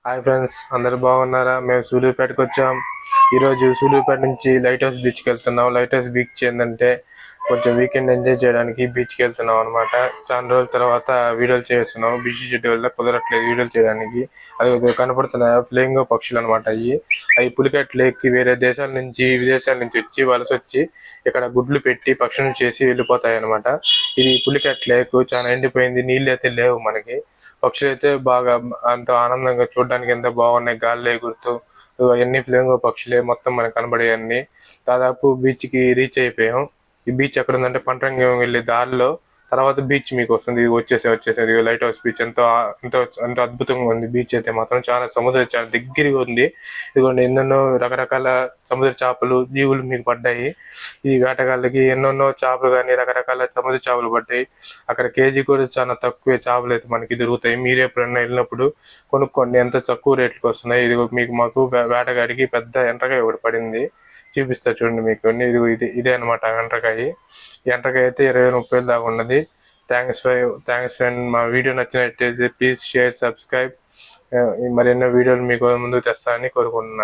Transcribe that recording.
Hi friends, అందరు బాగున్నారా? మేము సూలూరుపేటకు వచ్చాం. ఈరోజు సూలూరుపేట నుంచి లైట్ హౌస్ బీచ్కి వెళ్తున్నాం. లైట్ హౌస్ బీచ్ ఏంటంటే కొంచెం వీకెండ్ ఎంజాయ్ చేయడానికి బీచ్కి వెళ్తున్నాం అనమాట. చాలా రోజుల తర్వాత వీడియోలు చేస్తున్నాం. బిజీ షెడ్యూల్ వల్ల కుదరట్లేదు వీడియోలు చేయడానికి. అది కనపడుతున్న ఫ్లేయింగ్ పక్షులు అనమాట. అవి పులికెట్ లేక్ వేరే దేశాల నుంచి విదేశాల నుంచి వచ్చి వలస వచ్చి ఇక్కడ గుడ్లు పెట్టి పక్షులను చేసి వెళ్ళిపోతాయి అనమాట. ఇది పులికెట్ లేక్ చాలా ఎండిపోయింది, నీళ్ళు అయితే లేవు మనకి. పక్షులు అయితే బాగా అంత ఆనందంగా చూడడానికి ఎంత బాగున్నాయి, గాల్లో ఎగురుతూ. అవన్నీ ఫ్లేమింగో పక్షులే మొత్తం మనకు కనబడేవన్నీ. దాదాపు బీచ్ కి రీచ్ అయిపోయాం. ఈ బీచ్ ఎక్కడ ఉందంటే పంటరంగం వెళ్ళే దారిలో తర్వాత బీచ్ మీకు వస్తుంది. ఇది వచ్చేసేది లైట్ హౌస్ బీచ్. ఎంతో అద్భుతంగా ఉంది బీచ్ అయితే మాత్రం. సముద్రం చాలా దగ్గరగా ఉంది. ఇదిగోండి ఎన్నెన్నో రకరకాల సముద్ర చేపలు జీవులు మీకు పడ్డాయి. ఈ వేటగాళ్ళకి ఎన్నెన్నో చేపలు కానీ రకరకాల సముద్ర చేపలు పడ్డాయి. అక్కడ కేజీ కూడా చాలా తక్కువే చేపలు అయితే మనకి దొరుకుతాయి. మీరు ఎప్పుడన్నా వెళ్ళినప్పుడు కొనుక్కోండి, ఎంత తక్కువ రేట్లకు వస్తున్నాయి. ఇది మాకు వేటగాడికి పెద్ద ఎండ్రకాయ ఒకటి పడింది, చూపిస్తా చూడండి మీకు. ఇదే అనమాట ఎండ్రకాయ. ఈ ఎండ్రకాయ అయితే 20-30 దాకా ఉన్నది. Thanks friend. మా వీడియో నచ్చినట్టయితే ప్లీజ్ షేర్, సబ్స్క్రైబ్. మరెన్నో వీడియోలు మీకు ముందుకు తెస్తానని కోరుకుంటున్నాను.